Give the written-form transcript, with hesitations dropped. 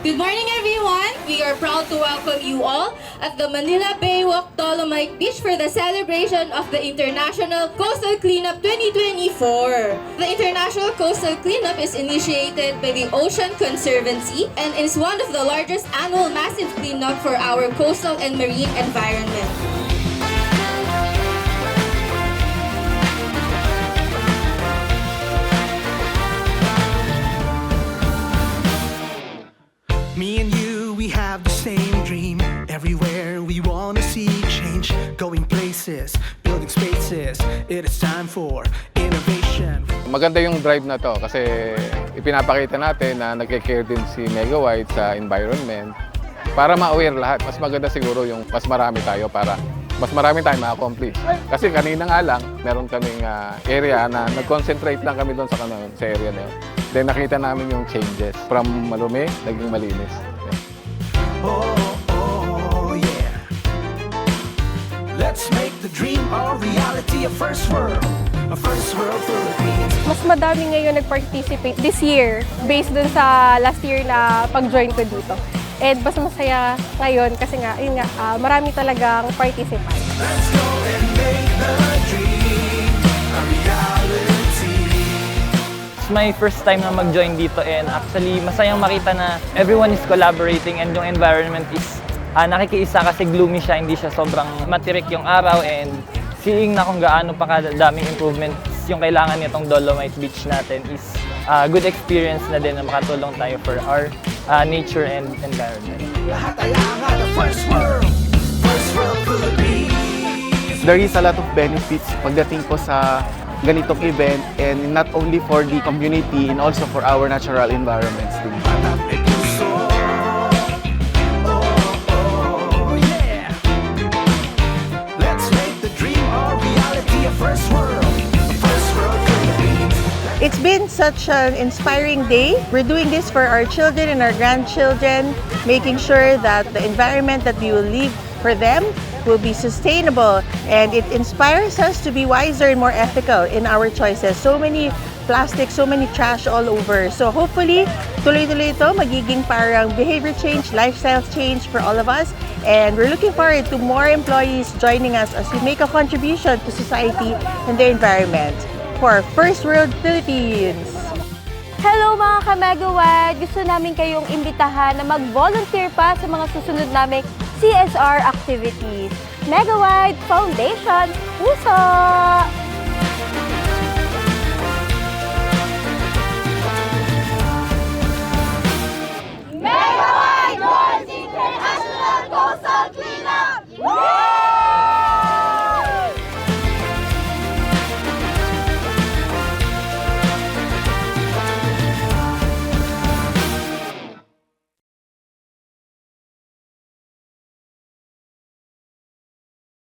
Good morning, everyone! We are proud to welcome you all at the Manila Baywalk Dolomite Beach for the celebration of the International Coastal Cleanup 2024. The International Coastal Cleanup is initiated by the Ocean Conservancy and is one of the largest annual massive cleanup for our coastal and marine environment. Me and you, we have the same dream. Everywhere we wanna see change. Going places, building spaces. It is time for innovation. Maganda yung drive na to kasi ipinapakita natin na nagke-care din si Mega White sa environment para ma-aware lahat. Mas maganda siguro yung mas marami tayo para mas marami tayong ma-accomplish. Kasi kanina nga lang, meron kaming area na nag-concentrate lang kami doon sa area na yun. Then nakita namin yung changes from malumi, naging malinis. Oh, yeah. Let's make the dream a reality, a first world Philippines. Mas madami ngayon nag-participate this year based dun sa last year na pag-join ko dito. And mas masaya ngayon kasi nga, yun nga, marami talagang participants. Let's go and make the dream a reality. It's my first time na mag-join dito and actually masayang makita na everyone is collaborating and yung environment is nakikiisa kasi gloomy siya, hindi siya sobrang matirik yung araw and seeing na kung gaano pa kadaming improvements yung kailangan nitong Dolomite Beach natin is good experience na din na makatulong tayo for our nature and environment. Lahat ay angat, the first world Philippines. There is a lot of benefits pagdating po sa ganitong event and not only for the community and also for our natural environments din. Oh, yeah. Let's make the dream a reality, a first world Philippines. It's been such an inspiring day. We're doing this for our children and our grandchildren, making sure that the environment that we will leave for them will be sustainable, and it inspires us to be wiser and more ethical in our choices. So many plastic, so many trash all over. So hopefully, tuloy-tuloy ito, magiging parang behavior change, lifestyle change for all of us. And we're looking forward to more employees joining us as we make a contribution to society and the environment for First World Philippines. Hello mga ka-Megawide! Gusto namin kayong imbitahan na mag-volunteer pa sa mga susunod naming CSR activities. Megawide Foundation, puso!